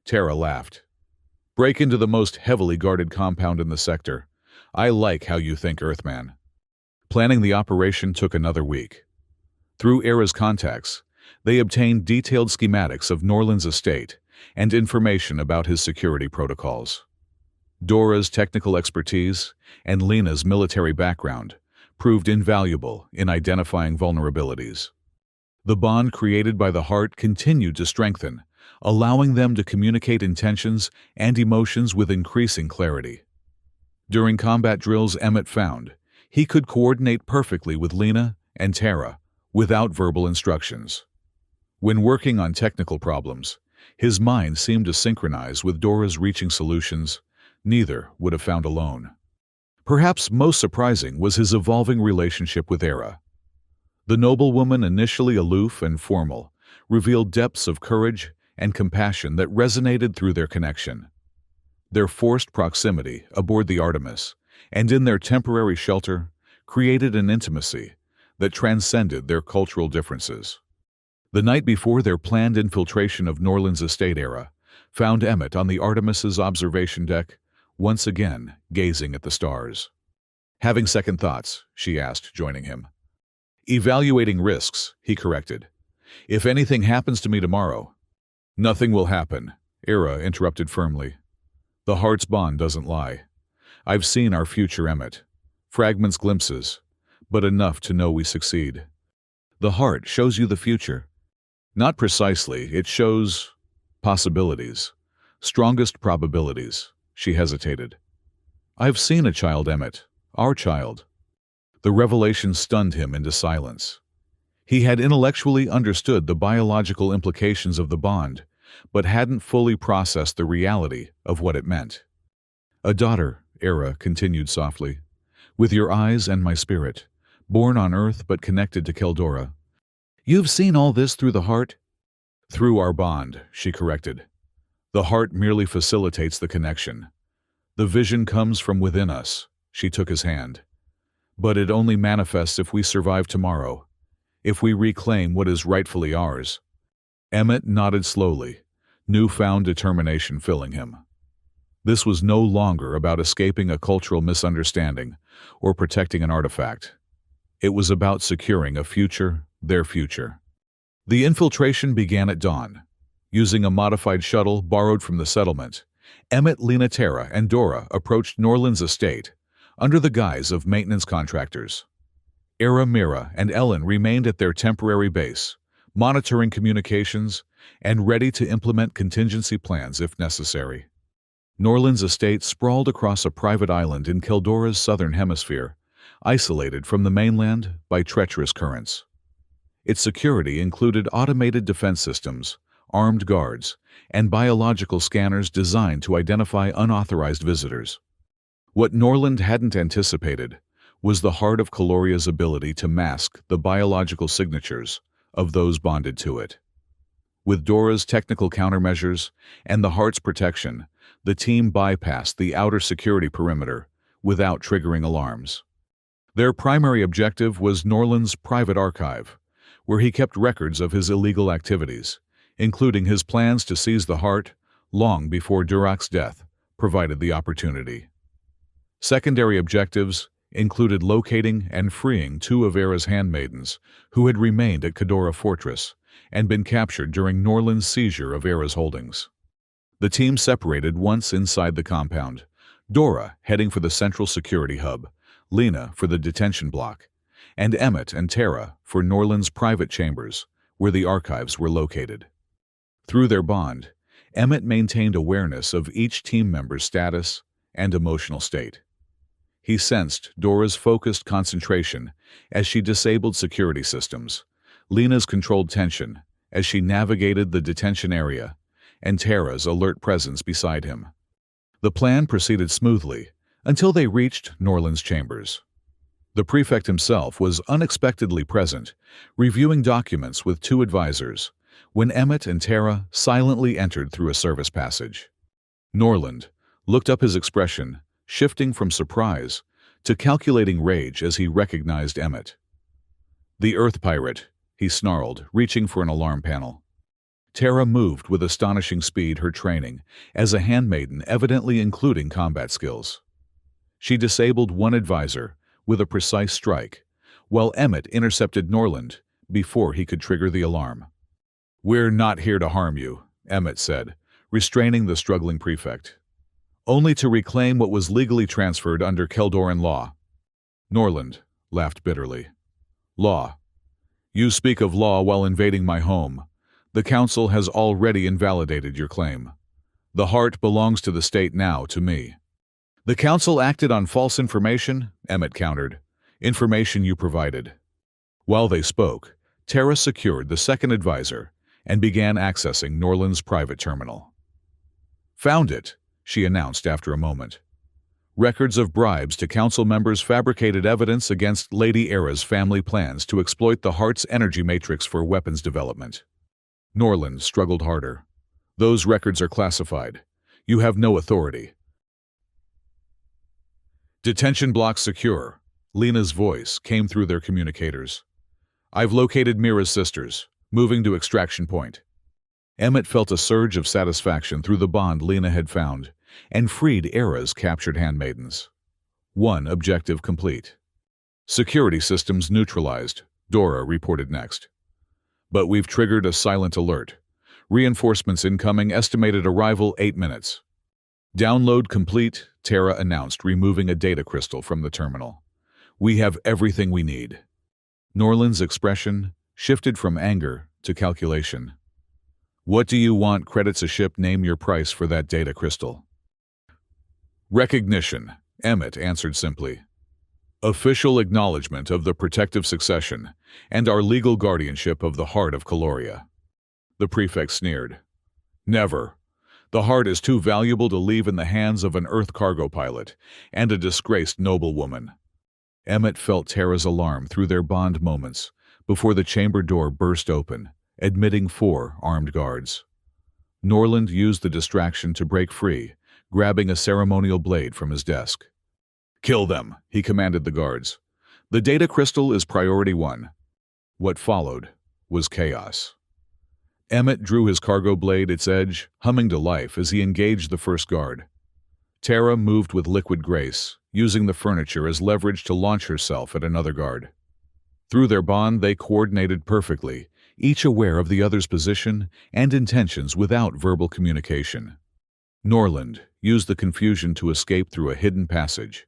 Tara laughed. Break into the most heavily guarded compound in the sector. I like how you think, Earthman. Planning the operation took another week. Through Era's contacts, they obtained detailed schematics of Norland's estate and information about his security protocols. Dora's technical expertise and Lena's military background proved invaluable in identifying vulnerabilities. The bond created by the heart continued to strengthen, allowing them to communicate intentions and emotions with increasing clarity. During combat drills, Emmett found he could coordinate perfectly with Lena and Tara without verbal instructions. When working on technical problems, his mind seemed to synchronize with Dora's reaching solutions neither would have found alone. Perhaps most surprising was his evolving relationship with Era. The noblewoman, initially aloof and formal, revealed depths of courage and compassion that resonated through their connection. Their forced proximity aboard the Artemis and in their temporary shelter created an intimacy that transcended their cultural differences. The night before their planned infiltration of Norland's estate, Era found Emmett on the Artemis's observation deck, once again gazing at the stars. Having second thoughts, she asked, joining him. Evaluating risks, he corrected. If anything happens to me tomorrow. Nothing will happen, Era interrupted firmly. The heart's bond doesn't lie. I've seen our future, Emmett. Fragments, glimpses, but enough to know we succeed. The heart shows you the future. Not precisely, it shows possibilities. Strongest probabilities. She hesitated. I've seen a child, Emmett. Our child. The revelation stunned him into silence. He had intellectually understood the biological implications of the bond, but hadn't fully processed the reality of what it meant. A daughter, Era continued softly, with your eyes and my spirit, born on earth but connected to Keldora. You've seen all this through the heart? Through our bond, she corrected. The heart merely facilitates the connection. The vision comes from within us, she took his hand. But it only manifests if we survive tomorrow, if we reclaim what is rightfully ours. Emmett nodded slowly, newfound determination filling him. This was no longer about escaping a cultural misunderstanding or protecting an artifact. It was about securing a future, their future. The infiltration began at dawn. Using a modified shuttle borrowed from the settlement, Emmett, Lena, Tara, and Dora approached Norland's estate under the guise of maintenance contractors. Era, Mira, and Ellen remained at their temporary base, monitoring communications and ready to implement contingency plans if necessary. Norland's estate sprawled across a private island in Keldora's southern hemisphere, isolated from the mainland by treacherous currents. Its security included automated defense systems, armed guards, and biological scanners designed to identify unauthorized visitors. What Norland hadn't anticipated was the heart of Caloria's ability to mask the biological signatures of those bonded to it. With Dora's technical countermeasures and the heart's protection, the team bypassed the outer security perimeter without triggering alarms. Their primary objective was Norland's private archive, where he kept records of his illegal activities, including his plans to seize the heart long before Durak's death provided the opportunity. Secondary objectives included locating and freeing two of Era's handmaidens who had remained at Kedora Fortress and been captured during Norland's seizure of Era's holdings. The team separated once inside the compound, Dora heading for the central security hub, Lena for the detention block, and Emmett and Tara for Norland's private chambers, where the archives were located. Through their bond, Emmett maintained awareness of each team member's status and emotional state. He sensed Dora's focused concentration as she disabled security systems, Lena's controlled tension as she navigated the detention area, and Tara's alert presence beside him. The plan proceeded smoothly until they reached Norland's chambers. The prefect himself was unexpectedly present, reviewing documents with two advisors, when Emmett and Tara silently entered through a service passage. Norland looked up, his expression shifting from surprise to calculating rage as he recognized Emmett. "The Earth Pirate," he snarled, reaching for an alarm panel. Tara moved with astonishing speed, her training as a handmaiden evidently including combat skills. She disabled one advisor with a precise strike, while Emmett intercepted Norland before he could trigger the alarm. "We're not here to harm you," Emmett said, restraining the struggling prefect. "Only to reclaim what was legally transferred under Keldoran law." Norland laughed bitterly. "Law? You speak of law while invading my home. The Council has already invalidated your claim. The heart belongs to the state now, to me." "The Council acted on false information," Emmett countered. "Information you provided." While they spoke, Tara secured the second advisor and began accessing Norland's private terminal. "Found it," she announced after a moment. Records of bribes to council members fabricated evidence against Lady Era's family plans to exploit the heart's energy matrix for weapons development. Norland struggled harder. "Those records are classified. You have no authority." "Detention block secure," Lena's voice came through their communicators. "I've located Mira's sisters, moving to extraction point." Emmett felt a surge of satisfaction through the bond Lena had found and freed Era's captured handmaidens. One objective complete. "Security systems neutralized," Dora reported next. "But we've triggered a silent alert, Reinforcements incoming, estimated arrival 8 minutes. Download complete, Terra announced, removing a data crystal from the terminal. We have everything we need. Norland's expression shifted from anger to calculation. What do you want? Credits a ship. Name your price for that data crystal. Recognition, Emmett answered simply. Official acknowledgement of the protective succession and our legal guardianship of the heart of Caloria. The prefect sneered. Never. The heart is too valuable to leave in the hands of an Earth cargo pilot and a disgraced noblewoman. Emmett felt Terra's alarm through their bond moments before the chamber door burst open, admitting 4 armed guards. Norland used the distraction to break free, grabbing a ceremonial blade from his desk. Kill them, he commanded the guards. The data crystal is priority 1. What followed was chaos. Emmett drew his cargo blade, its edge humming to life as he engaged the first guard. Terra moved with liquid grace, using the furniture as leverage to launch herself at another guard. Through their bond, they coordinated perfectly, each aware of the other's position and intentions without verbal communication. Norland used the confusion to escape through a hidden passage,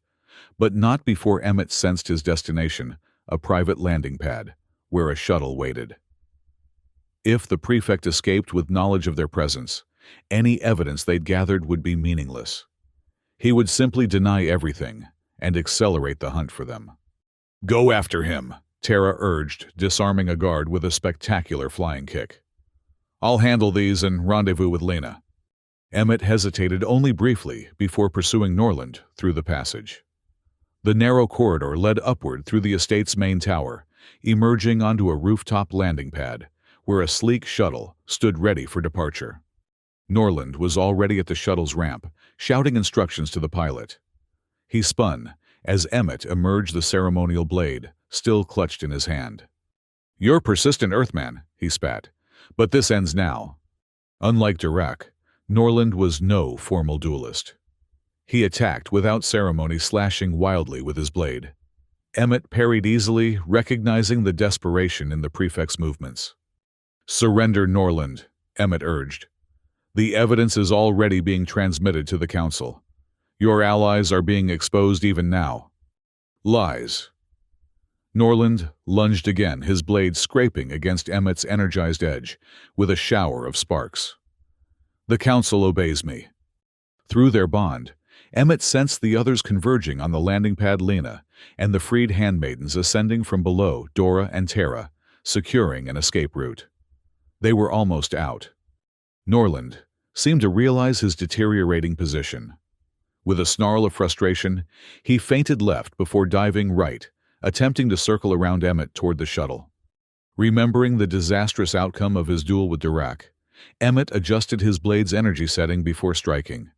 but not before Emmett sensed his destination, a private landing pad, where a shuttle waited. If the prefect escaped with knowledge of their presence, any evidence they'd gathered would be meaningless. He would simply deny everything and accelerate the hunt for them. Go after him, Terra urged, disarming a guard with a spectacular flying kick. I'll handle these and rendezvous with Lena. Emmett hesitated only briefly before pursuing Norland through the passage. The narrow corridor led upward through the estate's main tower, emerging onto a rooftop landing pad, where a sleek shuttle stood ready for departure. Norland was already at the shuttle's ramp, shouting instructions to the pilot. He spun as Emmett emerged, the ceremonial blade still clutched in his hand. You're persistent, Earthman, he spat, but this ends now. Unlike Dirac, Norland was no formal duelist. He attacked without ceremony, slashing wildly with his blade. Emmett parried easily, recognizing the desperation in the prefect's movements. Surrender, Norland, Emmett urged. The evidence is already being transmitted to the Council. Your allies are being exposed even now. Lies. Norland lunged again, his blade scraping against Emmett's energized edge with a shower of sparks. The Council obeys me. Through their bond, Emmett sensed the others converging on the landing pad, Lena, and the freed handmaidens ascending from below, Dora and Terra, securing an escape route. They were almost out. Norland seemed to realize his deteriorating position. With a snarl of frustration, he feinted left before diving right, attempting to circle around Emmett toward the shuttle. Remembering the disastrous outcome of his duel with Dirac, Emmett adjusted his blade's energy setting before striking.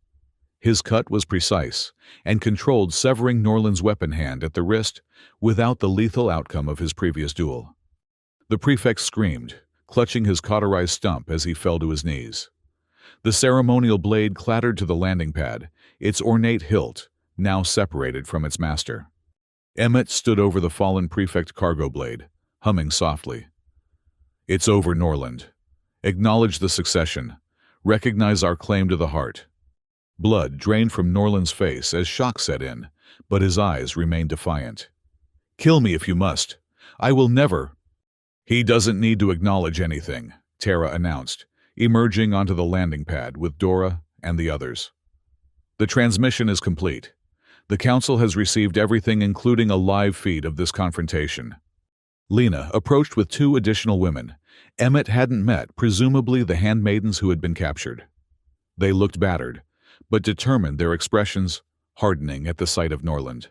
His cut was precise and controlled, severing Norland's weapon hand at the wrist without the lethal outcome of his previous duel. The prefect screamed, clutching his cauterized stump as he fell to his knees. The ceremonial blade clattered to the landing pad, its ornate hilt now separated from its master. Emmett stood over the fallen prefect cargo blade, humming softly. It's over, Norland. Acknowledge the succession. Recognize our claim to the heart. Blood drained from Norland's face as shock set in, but his eyes remained defiant. Kill me if you must. I will never. He doesn't need to acknowledge anything, Terra announced, emerging onto the landing pad with Dora and the others. The transmission is complete. The Council has received everything, including a live feed of this confrontation. Lena approached with 2 additional women Emmett hadn't met, presumably the handmaidens who had been captured. They looked battered, but determined, their expressions hardening at the sight of Norland.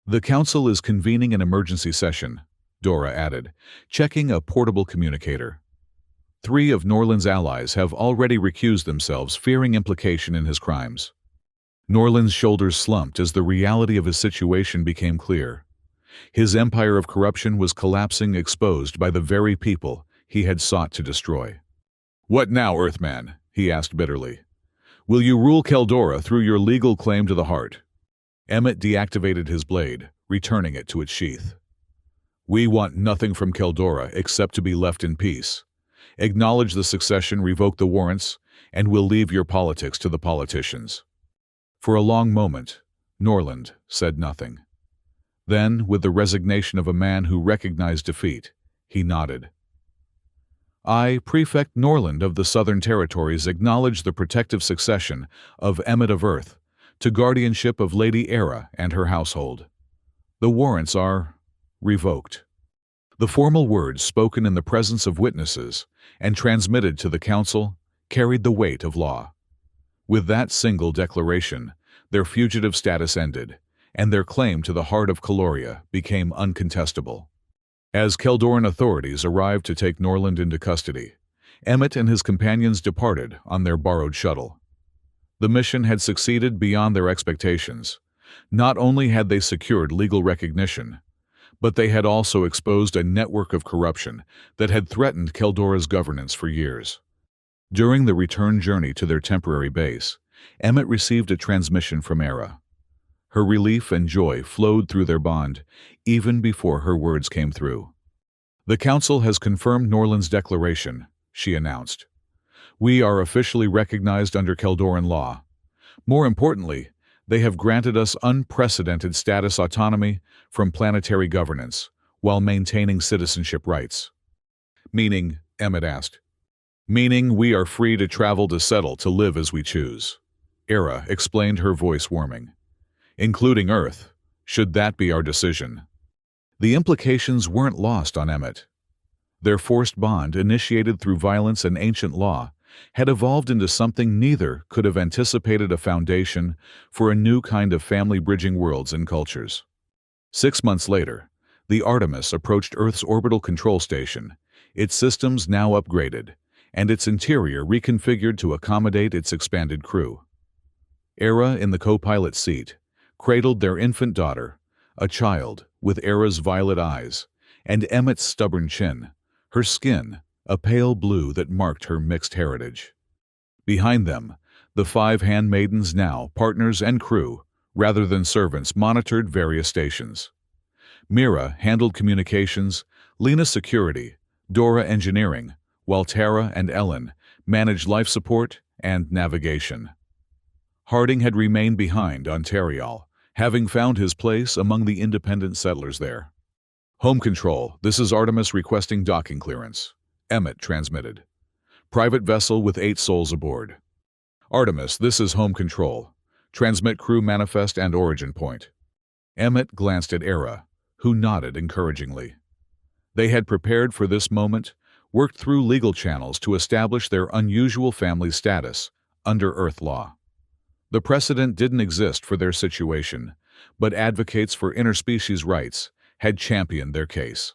The Council is convening an emergency session, Dora added, checking a portable communicator. 3 of Norland's allies have already recused themselves, fearing implication in his crimes. Norland's shoulders slumped as the reality of his situation became clear. His empire of corruption was collapsing, exposed by the very people he had sought to destroy. What now, Earthman? He asked bitterly. Will you rule Keldora through your legal claim to the heart? Emmett deactivated his blade, returning it to its sheath. We want nothing from Keldora except to be left in peace. Acknowledge the succession, revoke the warrants, and we'll leave your politics to the politicians." For a long moment, Norland said nothing. Then, with the resignation of a man who recognized defeat, he nodded. "I, Prefect Norland of the Southern Territories, acknowledge the protective succession of Emmet of Earth to guardianship of Lady Era and her household. The warrants are revoked." The formal words, spoken in the presence of witnesses and transmitted to the council, carried the weight of law. With that single declaration, their fugitive status ended, and their claim to the heart of Caloria became uncontestable. As Keldoran authorities arrived to take Norland into custody, Emmet and his companions departed on their borrowed shuttle. The mission had succeeded beyond their expectations. Not only had they secured legal recognition, but they had also exposed a network of corruption that had threatened Keldora's governance for years. During the return journey to their temporary base, Emmet received a transmission from Era. Her relief and joy flowed through their bond, even before her words came through. "The Council has confirmed Norland's declaration," she announced. "We are officially recognized under Keldoran law. More importantly, they have granted us unprecedented status autonomy from planetary governance, while maintaining citizenship rights." "Meaning?" Emmet asked. "Meaning we are free to travel, to settle, to live as we choose," Era explained, her voice warming. "Including Earth, should that be our decision." The implications weren't lost on Emmet. Their forced bond, initiated through violence and ancient law, had evolved into something neither could have anticipated, a foundation for a new kind of family bridging worlds and cultures. 6 months later, the Artemis approached Earth's orbital control station, its systems now upgraded, and its interior reconfigured to accommodate its expanded crew. Era, in the co-pilot seat, cradled their infant daughter, a child with Era's violet eyes, and Emmet's stubborn chin, her skin a pale blue that marked her mixed heritage. Behind them, the 5 handmaidens, now partners and crew, rather than servants, monitored various stations. Mira handled communications, Lena security, Dora engineering, while Tara and Ellen managed life support and navigation. Harding had remained behind on Terial, having found his place among the independent settlers there. "Home Control, this is Artemis requesting docking clearance," Emmet transmitted. "Private vessel with 8 souls aboard." "Artemis, this is Home Control. Transmit crew manifest and origin point." Emmet glanced at Era, who nodded encouragingly. They had prepared for this moment, worked through legal channels to establish their unusual family status under Earth law. The precedent didn't exist for their situation, but advocates for interspecies rights had championed their case.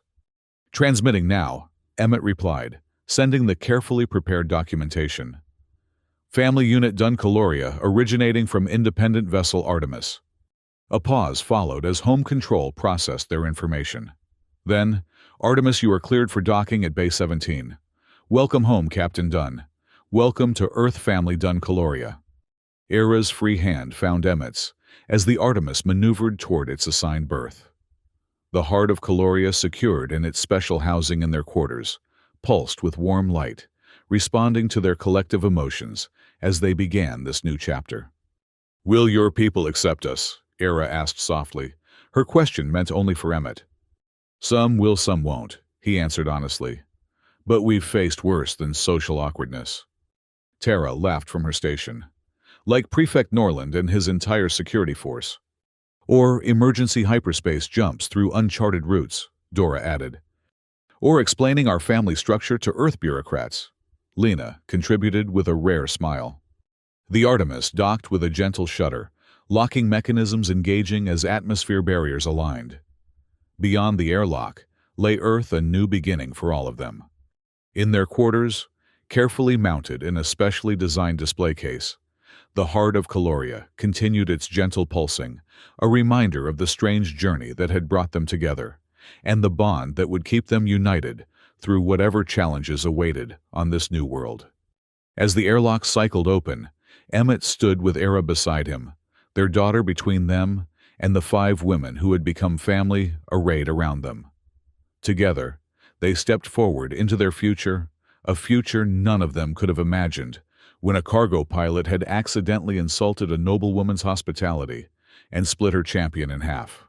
"Transmitting now," Emmet replied, sending the carefully prepared documentation. "Family Unit Dun Caloria, originating from independent vessel Artemis." A pause followed as Home Control processed their information. Then, "Artemis, you are cleared for docking at Bay 17. Welcome home, Captain Dunn. Welcome to Earth Family Dun Caloria." Era's free hand found Emmet's as the Artemis maneuvered toward its assigned berth. The heart of Caloria, secured in its special housing in their quarters, pulsed with warm light, responding to their collective emotions as they began this new chapter. "Will your people accept us?" Era asked softly. Her question meant only for Emmet. "Some will, some won't," he answered honestly. "But we've faced worse than social awkwardness." Tara laughed from her station. "Like Prefect Norland and his entire security force." "Or emergency hyperspace jumps through uncharted routes," Dora added. "Or explaining our family structure to Earth bureaucrats," Lena contributed with a rare smile. The Artemis docked with a gentle shudder, locking mechanisms engaging as atmosphere barriers aligned. Beyond the airlock lay Earth, a new beginning for all of them. In their quarters, carefully mounted in a specially designed display case, the heart of Caloria continued its gentle pulsing, a reminder of the strange journey that had brought them together, and the bond that would keep them united through whatever challenges awaited on this new world. As the airlock cycled open, Emmet stood with Era beside him, their daughter between them and the 5 women who had become family arrayed around them. Together, they stepped forward into their future, a future none of them could have imagined, when a cargo pilot had accidentally insulted a noblewoman's hospitality and split her champion in half.